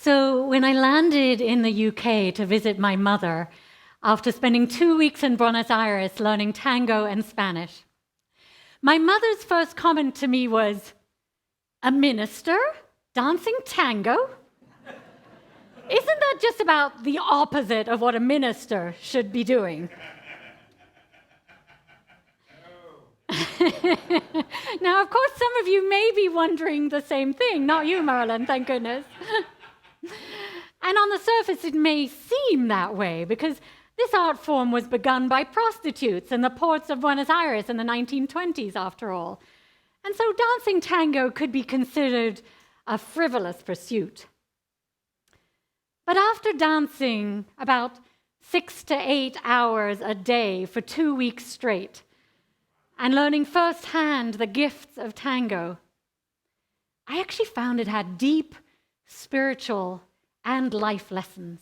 So when I landed in the UK to visit my mother, after spending 2 weeks in Buenos Aires learning tango and Spanish, my mother's first comment to me was, "A minister dancing tango? Isn't that just about the opposite of what a minister should be doing?" Now, of course, some of you may be wondering the same thing. Not you, Marilyn, thank goodness. And on the surface, it may seem that way, because this art form was begun by prostitutes in the ports of Buenos Aires in the 1920s, after all. And so dancing tango could be considered a frivolous pursuit. But after dancing about 6 to 8 hours a day for 2 weeks straight, and learning firsthand the gifts of tango, I actually found it had deep spiritual and life lessons.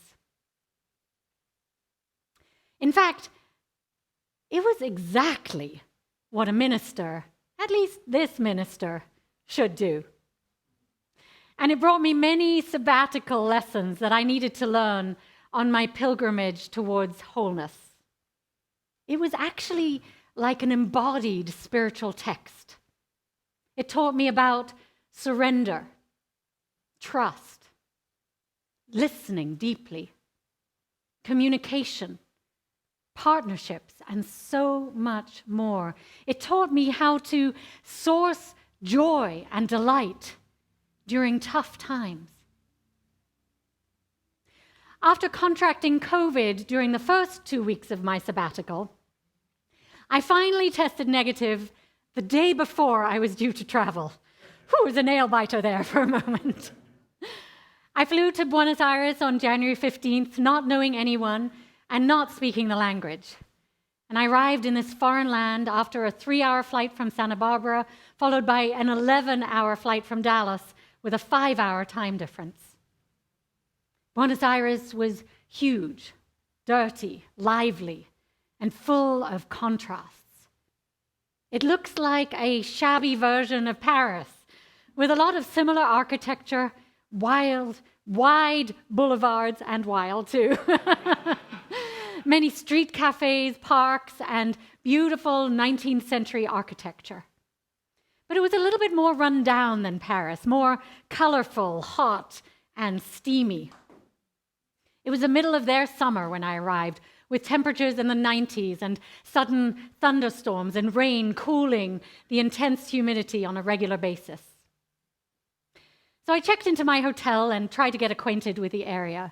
In fact, it was exactly what a minister, at least this minister, should do. And it brought me many sabbatical lessons that I needed to learn on my pilgrimage towards wholeness. It was actually like an embodied spiritual text. It taught me about surrender, trust, listening deeply, communication, partnerships, and so much more. It taught me how to source joy and delight during tough times. After contracting COVID during the first 2 weeks of my sabbatical, I finally tested negative the day before I was due to travel. Whew, it was a nail biter there for a moment. I flew to Buenos Aires on January 15th, not knowing anyone and not speaking the language. And I arrived in this foreign land after a 3-hour flight from Santa Barbara, followed by an 11-hour flight from Dallas with a 5-hour time difference. Buenos Aires was huge, dirty, lively, and full of contrasts. It looks like a shabby version of Paris, with a lot of similar architecture, wide boulevards, and wild too. Many street cafes, parks, and beautiful 19th century architecture. But it was a little bit more run down than Paris, more colorful, hot, and steamy. It was the middle of their summer when I arrived, with temperatures in the 90s and sudden thunderstorms and rain cooling the intense humidity on a regular basis. So I checked into my hotel and tried to get acquainted with the area.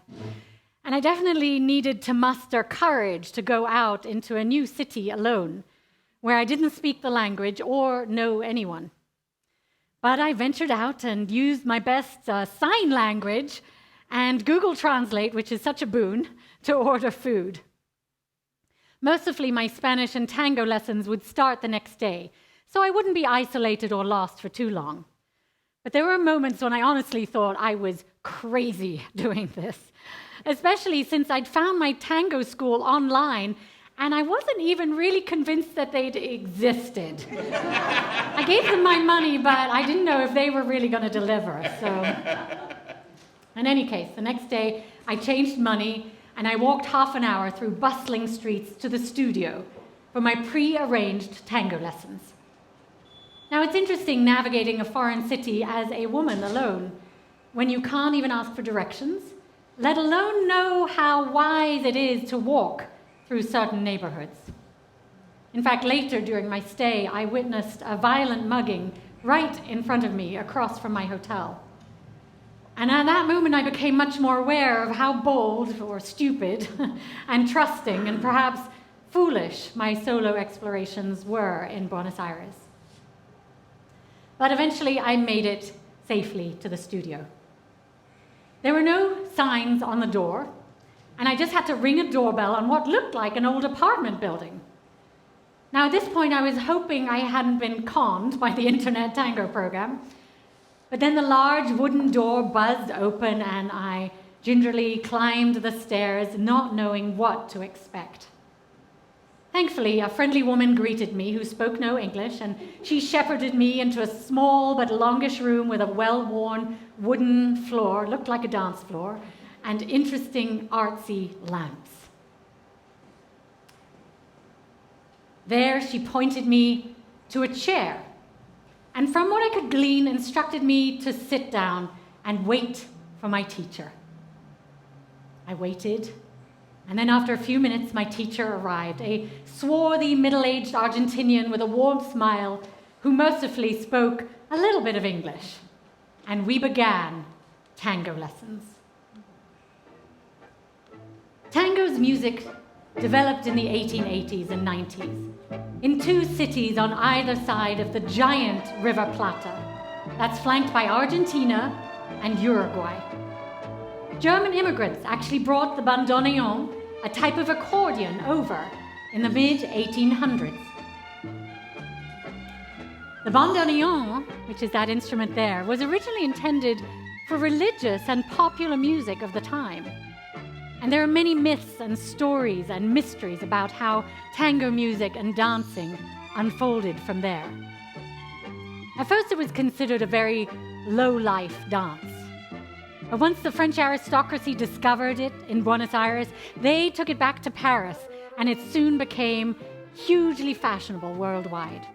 And I definitely needed to muster courage to go out into a new city alone, where I didn't speak the language or know anyone. But I ventured out and used my best sign language and Google Translate, which is such a boon, to order food. Mercifully, my Spanish and tango lessons would start the next day, so I wouldn't be isolated or lost for too long. But there were moments when I honestly thought I was crazy doing this, especially since I'd found my tango school online, and I wasn't even really convinced that they'd existed. I gave them my money, but I didn't know if they were really going to deliver. So, in any case, the next day, I changed money, and I walked half an hour through bustling streets to the studio for my pre-arranged tango lessons. Now, it's interesting navigating a foreign city as a woman alone, when you can't even ask for directions, let alone know how wise it is to walk through certain neighborhoods. In fact, later during my stay, I witnessed a violent mugging right in front of me across from my hotel. And at that moment, I became much more aware of how bold or stupid and trusting and perhaps foolish my solo explorations were in Buenos Aires. But eventually, I made it safely to the studio. There were no signs on the door, and I just had to ring a doorbell on what looked like an old apartment building. Now, at this point, I was hoping I hadn't been conned by the internet tango program. But then the large wooden door buzzed open, and I gingerly climbed the stairs, not knowing what to expect. Thankfully, a friendly woman greeted me who spoke no English, and she shepherded me into a small but longish room with a well-worn wooden floor, looked like a dance floor, and interesting artsy lamps. There she pointed me to a chair, and from what I could glean, instructed me to sit down and wait for my teacher. I waited, and then after a few minutes, my teacher arrived, a swarthy, middle-aged Argentinian with a warm smile who mercifully spoke a little bit of English, and we began tango lessons. Tango's music developed in the 1880s and 90s in two cities on either side of the giant River Plata that's flanked by Argentina and Uruguay. German immigrants actually brought the bandoneon, a type of accordion, over in the mid-1800s. The bandoneon, which is that instrument there, was originally intended for religious and popular music of the time. And there are many myths and stories and mysteries about how tango music and dancing unfolded from there. At first it was considered a very low-life dance. But once the French aristocracy discovered it in Buenos Aires, they took it back to Paris, and it soon became hugely fashionable worldwide.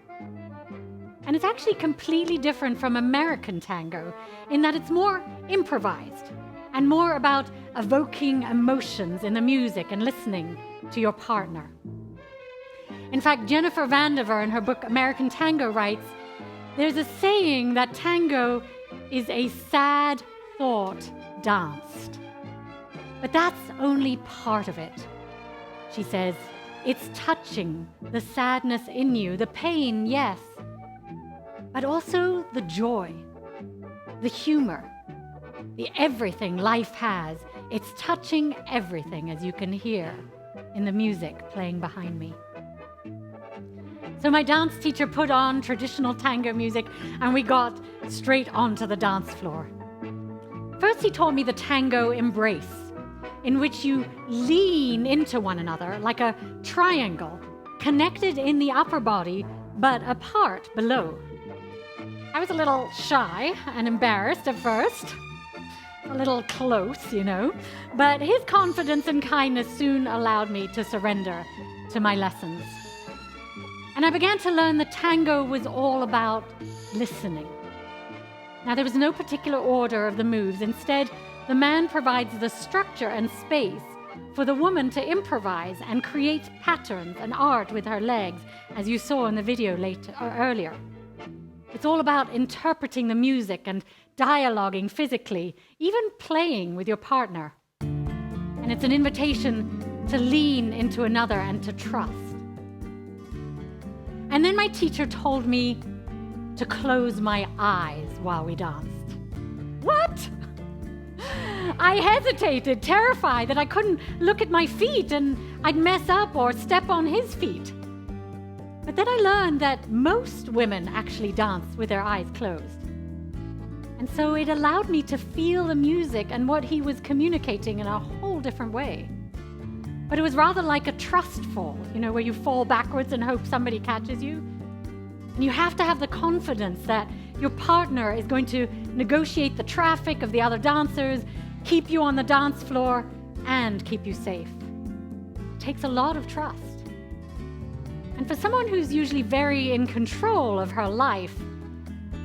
And it's actually completely different from American tango in that it's more improvised and more about evoking emotions in the music and listening to your partner. In fact, Jennifer Vandiver, in her book American Tango, writes, "There's a saying that tango is a sad thought danced. But that's only part of it." She says, "It's touching the sadness in you, the pain, yes, but also the joy, the humor, the everything life has. It's touching everything, as you can hear in the music playing behind me." So my dance teacher put on traditional tango music, and we got straight onto the dance floor. First, he taught me the tango embrace, in which you lean into one another like a triangle, connected in the upper body, but apart below. I was a little shy and embarrassed at first, a little close, but his confidence and kindness soon allowed me to surrender to my lessons. And I began to learn that tango was all about listening. Now, there was no particular order of the moves. Instead, the man provides the structure and space for the woman to improvise and create patterns and art with her legs, as you saw in the video earlier. It's all about interpreting the music and dialoguing physically, even playing with your partner. And it's an invitation to lean into another and to trust. And then my teacher told me to close my eyes while we danced. What? I hesitated, terrified that I couldn't look at my feet and I'd mess up or step on his feet. But then I learned that most women actually dance with their eyes closed. And so it allowed me to feel the music and what he was communicating in a whole different way. But it was rather like a trust fall, where you fall backwards and hope somebody catches you. And you have to have the confidence that your partner is going to negotiate the traffic of the other dancers, keep you on the dance floor, and keep you safe. It takes a lot of trust. And for someone who's usually very in control of her life,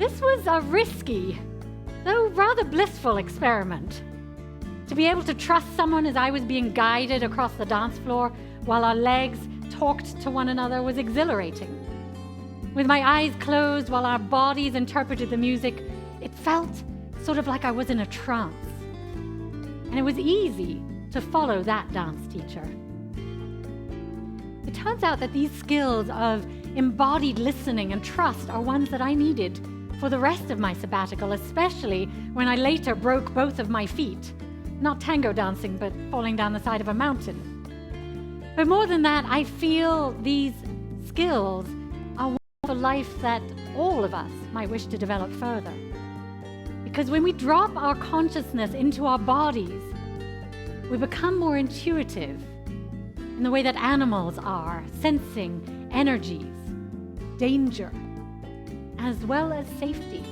this was a risky, though rather blissful experiment. To be able to trust someone as I was being guided across the dance floor while our legs talked to one another was exhilarating. With my eyes closed while our bodies interpreted the music, it felt sort of like I was in a trance. And it was easy to follow that dance teacher. It turns out that these skills of embodied listening and trust are ones that I needed for the rest of my sabbatical, especially when I later broke both of my feet. Not tango dancing, but falling down the side of a mountain. But more than that, I feel these skills are one for life that all of us might wish to develop further. Because when we drop our consciousness into our bodies, we become more intuitive, in the way that animals are, sensing energies, danger, as well as safety.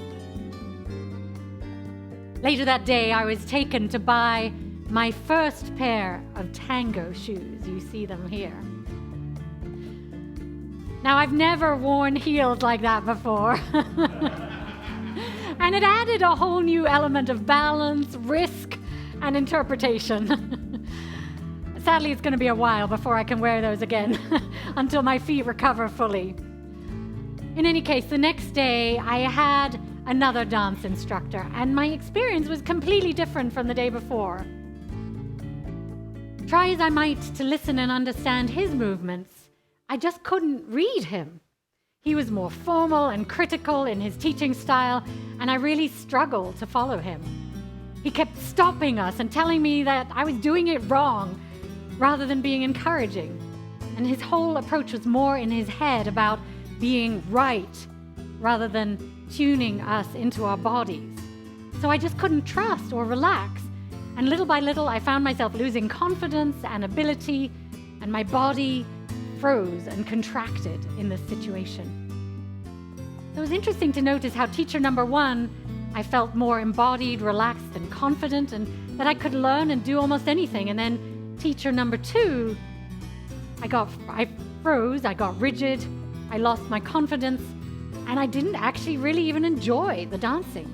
Later that day, I was taken to buy my first pair of tango shoes. You see them here. Now, I've never worn heels like that before. And it added a whole new element of balance, risk, and interpretation. Sadly, it's going to be a while before I can wear those again, until my feet recover fully. In any case, the next day, I had another dance instructor, and my experience was completely different from the day before. Try as I might to listen and understand his movements, I just couldn't read him. He was more formal and critical in his teaching style, and I really struggled to follow him. He kept stopping us and telling me that I was doing it wrong, rather than being encouraging. And his whole approach was more in his head about being right, rather than tuning us into our bodies. So I just couldn't trust or relax. And little by little, I found myself losing confidence and ability, and my body froze and contracted in this situation. So it was interesting to notice how teacher number one, I felt more embodied, relaxed, and confident, and that I could learn and do almost anything. And then teacher number two, I froze, I got rigid, I lost my confidence, and I didn't actually really even enjoy the dancing.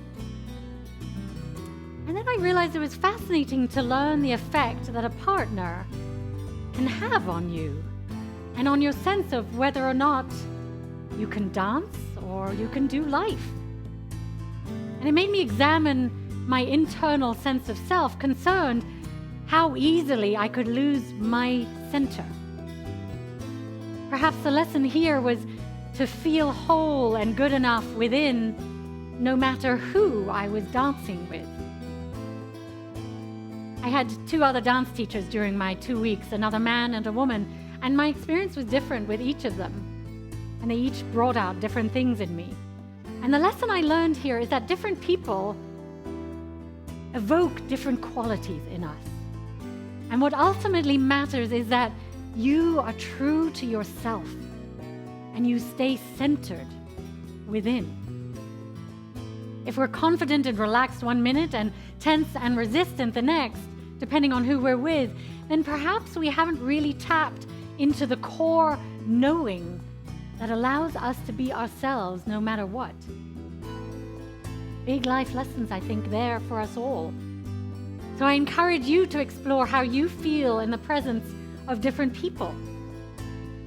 And then I realized it was fascinating to learn the effect that a partner can have on you and on your sense of whether or not you can dance or you can do life. And it made me examine my internal sense of self, concerned how easily I could lose my center. Perhaps the lesson here was to feel whole and good enough within, no matter who I was dancing with. I had two other dance teachers during my 2 weeks, another man and a woman, and my experience was different with each of them. And they each brought out different things in me. And the lesson I learned here is that different people evoke different qualities in us. And what ultimately matters is that you are true to yourself and you stay centered within. If we're confident and relaxed 1 minute and tense and resistant the next, depending on who we're with, then perhaps we haven't really tapped into the core knowing that allows us to be ourselves no matter what. Big life lessons, I think, there for us all. So I encourage you to explore how you feel in the presence of different people.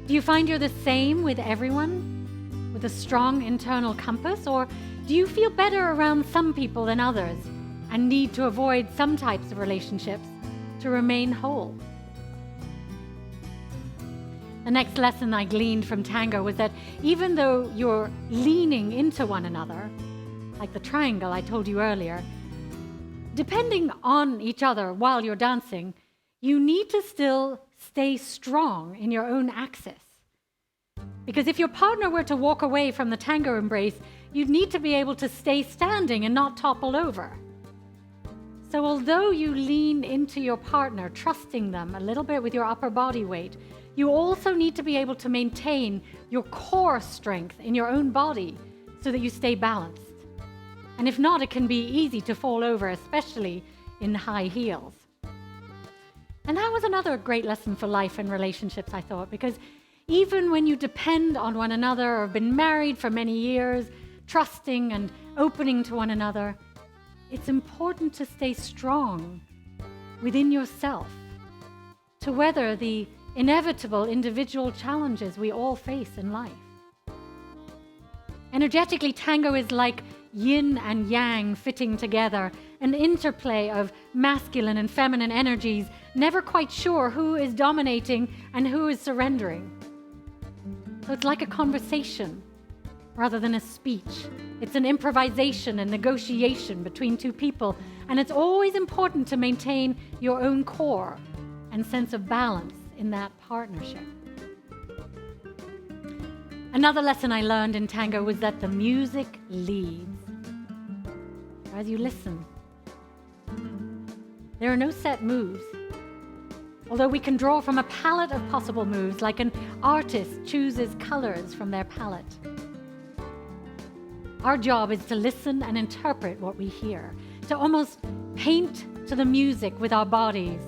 Do you find you're the same with everyone, with a strong internal compass, or do you feel better around some people than others and need to avoid some types of relationships to remain whole? The next lesson I gleaned from tango was that even though you're leaning into one another, like the triangle I told you earlier, depending on each other while you're dancing, you need to still stay strong in your own axis. Because if your partner were to walk away from the tango embrace, you'd need to be able to stay standing and not topple over. So although you lean into your partner, trusting them a little bit with your upper body weight, you also need to be able to maintain your core strength in your own body so that you stay balanced. And if not, it can be easy to fall over, especially in high heels. And that was another great lesson for life and relationships, I thought, because even when you depend on one another or have been married for many years, trusting and opening to one another, it's important to stay strong within yourself to weather the inevitable individual challenges we all face in life. Energetically, tango is like yin and yang fitting together, an interplay of masculine and feminine energies, never quite sure who is dominating and who is surrendering. So it's like a conversation rather than a speech. It's an improvisation and negotiation between two people, and it's always important to maintain your own core and sense of balance in that partnership. Another lesson I learned in tango was that the music leads. As you listen, there are no set moves. although we can draw from a palette of possible moves, like an artist chooses colors from their palette. Our job is to listen and interpret what we hear, to almost paint to the music with our bodies.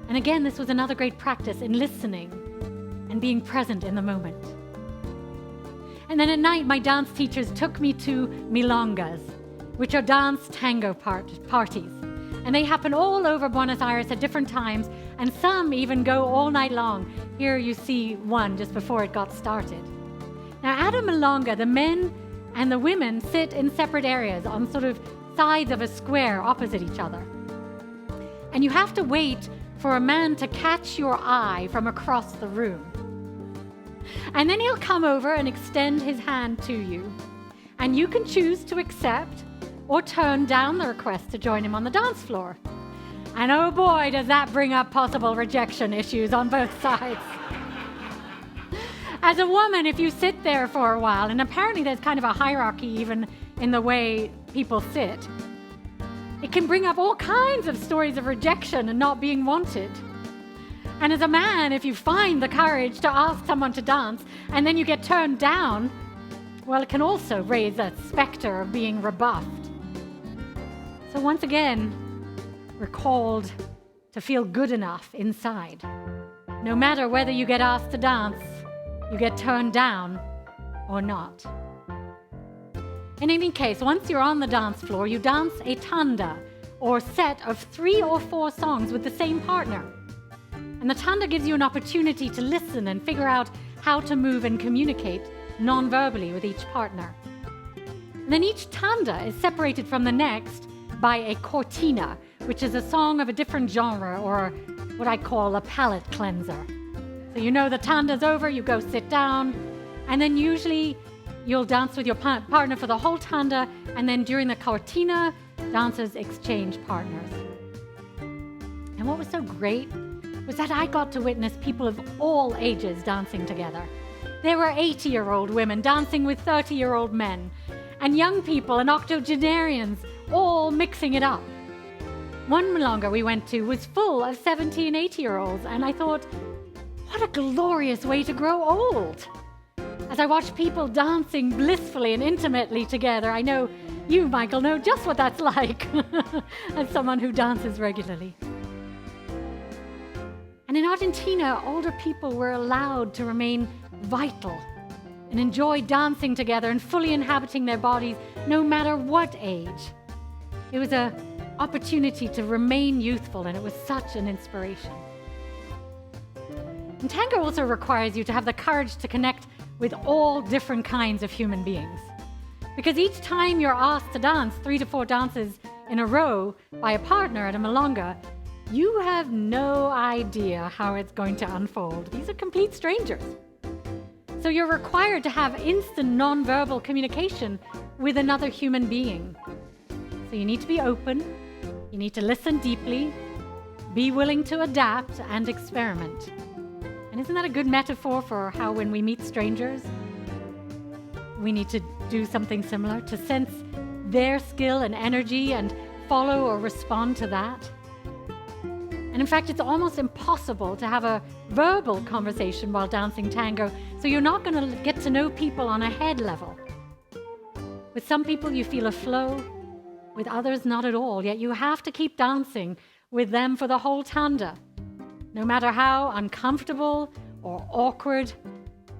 And again, this was another great practice in listening and being present in the moment. And then at night, my dance teachers took me to milongas, which are dance tango parties. And they happen all over Buenos Aires at different times, and some even go all night long. Here you see one just before it got started. Now, at a milonga, the men and the women sit in separate areas on sort of sides of a square opposite each other. And you have to wait for a man to catch your eye from across the room. And then he'll come over and extend his hand to you. And you can choose to accept or turn down the request to join him on the dance floor. And oh boy, does that bring up possible rejection issues on both sides. As a woman, if you sit there for a while, and apparently there's kind of a hierarchy even in the way people sit, it can bring up all kinds of stories of rejection and not being wanted. And as a man, if you find the courage to ask someone to dance and then you get turned down, well, it can also raise a specter of being rebuffed. So once again, we're called to feel good enough inside. No matter whether you get asked to dance, you get turned down, or not. In any case, once you're on the dance floor, you dance a tanda, or set of 3 or 4 songs with the same partner. And the tanda gives you an opportunity to listen and figure out how to move and communicate non-verbally with each partner. And then each tanda is separated from the next by a cortina, which is a song of a different genre, or what I call a palate cleanser. So you know the tanda's over, you go sit down, and then usually you'll dance with your partner for the whole tanda, and then during the cortina, dancers exchange partners. And what was so great was that I got to witness people of all ages dancing together. There were 80-year-old women dancing with 30-year-old men, and young people and octogenarians all mixing it up. One milonga we went to was full of 70 and 80-year-olds, and I thought, what a glorious way to grow old. As I watched people dancing blissfully and intimately together, I know you, Michael, know just what that's like as someone who dances regularly. And in Argentina, older people were allowed to remain vital and enjoy dancing together and fully inhabiting their bodies no matter what age. It was an opportunity to remain youthful, and it was such an inspiration. And tango also requires you to have the courage to connect with all different kinds of human beings. Because each time you're asked to dance 3 to 4 dances in a row by a partner at a milonga, you have no idea how it's going to unfold. These are complete strangers. So you're required to have instant nonverbal communication with another human being. So you need to be open, you need to listen deeply, be willing to adapt and experiment. And isn't that a good metaphor for how when we meet strangers, we need to do something similar, to sense their skill and energy and follow or respond to that? And in fact, it's almost impossible to have a verbal conversation while dancing tango, so you're not going to get to know people on a head level. With some people, you feel a flow, with others, not at all, yet you have to keep dancing with them for the whole tanda. No matter how uncomfortable or awkward,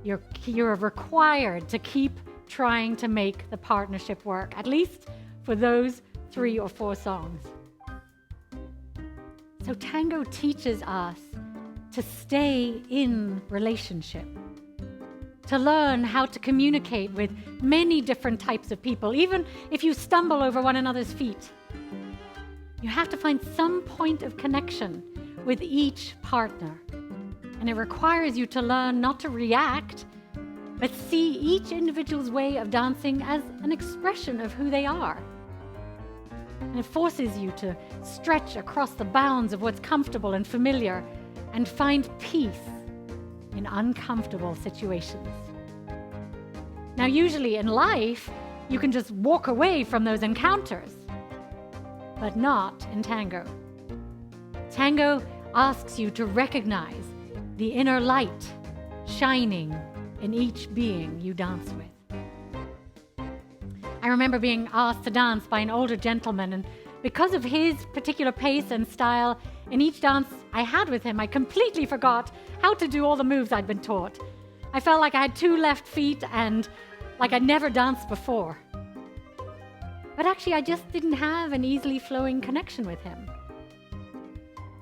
you're required to keep trying to make the partnership work, at least for those 3 or 4 songs. So tango teaches us to stay in relationship, to learn how to communicate with many different types of people, even if you stumble over one another's feet. You have to find some point of connection with each partner. And it requires you to learn not to react, but see each individual's way of dancing as an expression of who they are. And it forces you to stretch across the bounds of what's comfortable and familiar and find peace in uncomfortable situations. Now, usually in life, you can just walk away from those encounters, but not in tango. Tango asks you to recognize the inner light shining in each being you dance with. I remember being asked to dance by an older gentleman, and because of his particular pace and style, in each dance I had with him, I completely forgot how to do all the moves I'd been taught. I felt like I had 2 left feet and like I'd never danced before. But actually, I just didn't have an easily flowing connection with him.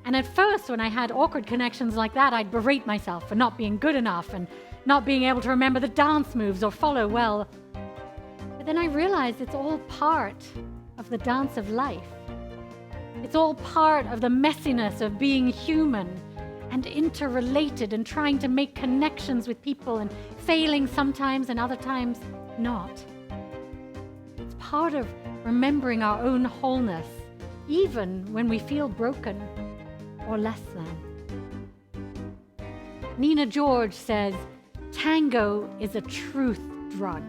And at first, when I had awkward connections like that, I'd berate myself for not being good enough and not being able to remember the dance moves or follow well. But then I realized it's all part of the dance of life. It's all part of the messiness of being human and interrelated and trying to make connections with people and failing sometimes and other times not. It's part of remembering our own wholeness, even when we feel broken or less than. Nina George says, "Tango is a truth drug.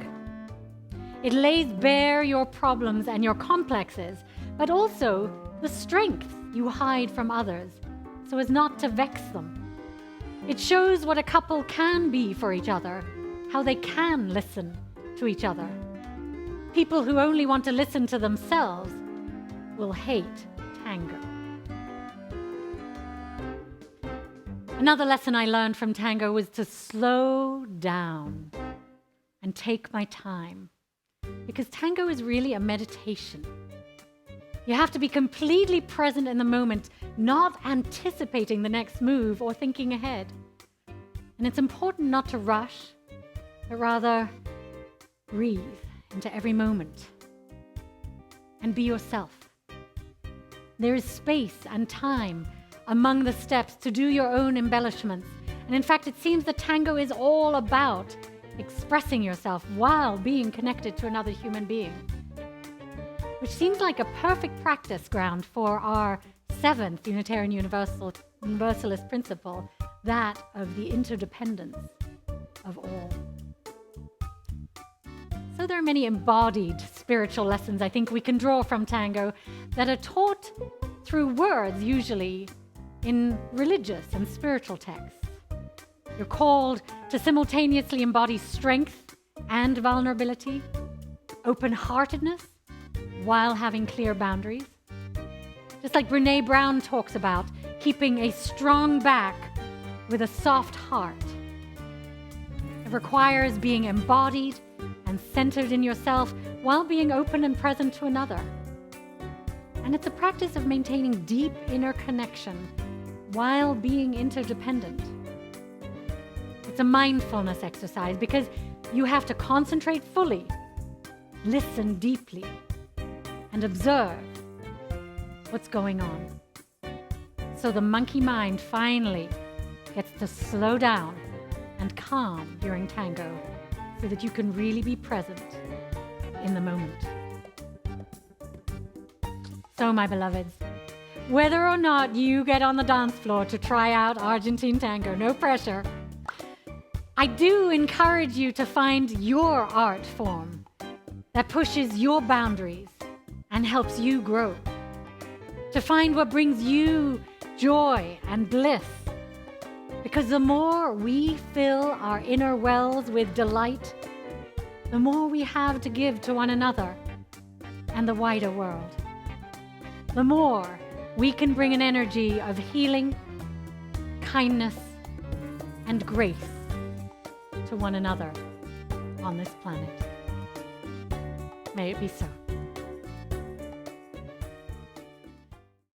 It lays bare your problems and your complexes, but also the strengths you hide from others so as not to vex them. It shows what a couple can be for each other, how they can listen to each other. People who only want to listen to themselves will hate tango." Another lesson I learned from tango was to slow down and take my time, because tango is really a meditation. You have to be completely present in the moment, not anticipating the next move or thinking ahead. And it's important not to rush, but rather breathe into every moment and be yourself. There is space and time among the steps to do your own embellishments. And in fact, it seems that tango is all about expressing yourself while being connected to another human being, which seems like a perfect practice ground for our 7th Unitarian Universalist principle, that of the interdependence of all. So there are many embodied spiritual lessons I think we can draw from tango that are taught through words, usually in religious and spiritual texts. You're called to simultaneously embody strength and vulnerability, open-heartedness, while having clear boundaries. Just like Brené Brown talks about, keeping a strong back with a soft heart. It requires being embodied and centered in yourself while being open and present to another. And it's a practice of maintaining deep inner connection while being interdependent. It's a mindfulness exercise because you have to concentrate fully, listen deeply, and observe what's going on. So the monkey mind finally gets to slow down and calm during tango so that you can really be present in the moment. So, my beloveds, whether or not you get on the dance floor to try out Argentine Tango, no pressure, I do encourage you to find your art form that pushes your boundaries and helps you grow. To find what brings you joy and bliss. Because the more we fill our inner wells with delight, the more we have to give to one another and the wider world. The more we can bring an energy of healing, kindness, and grace to one another on this planet. May it be so.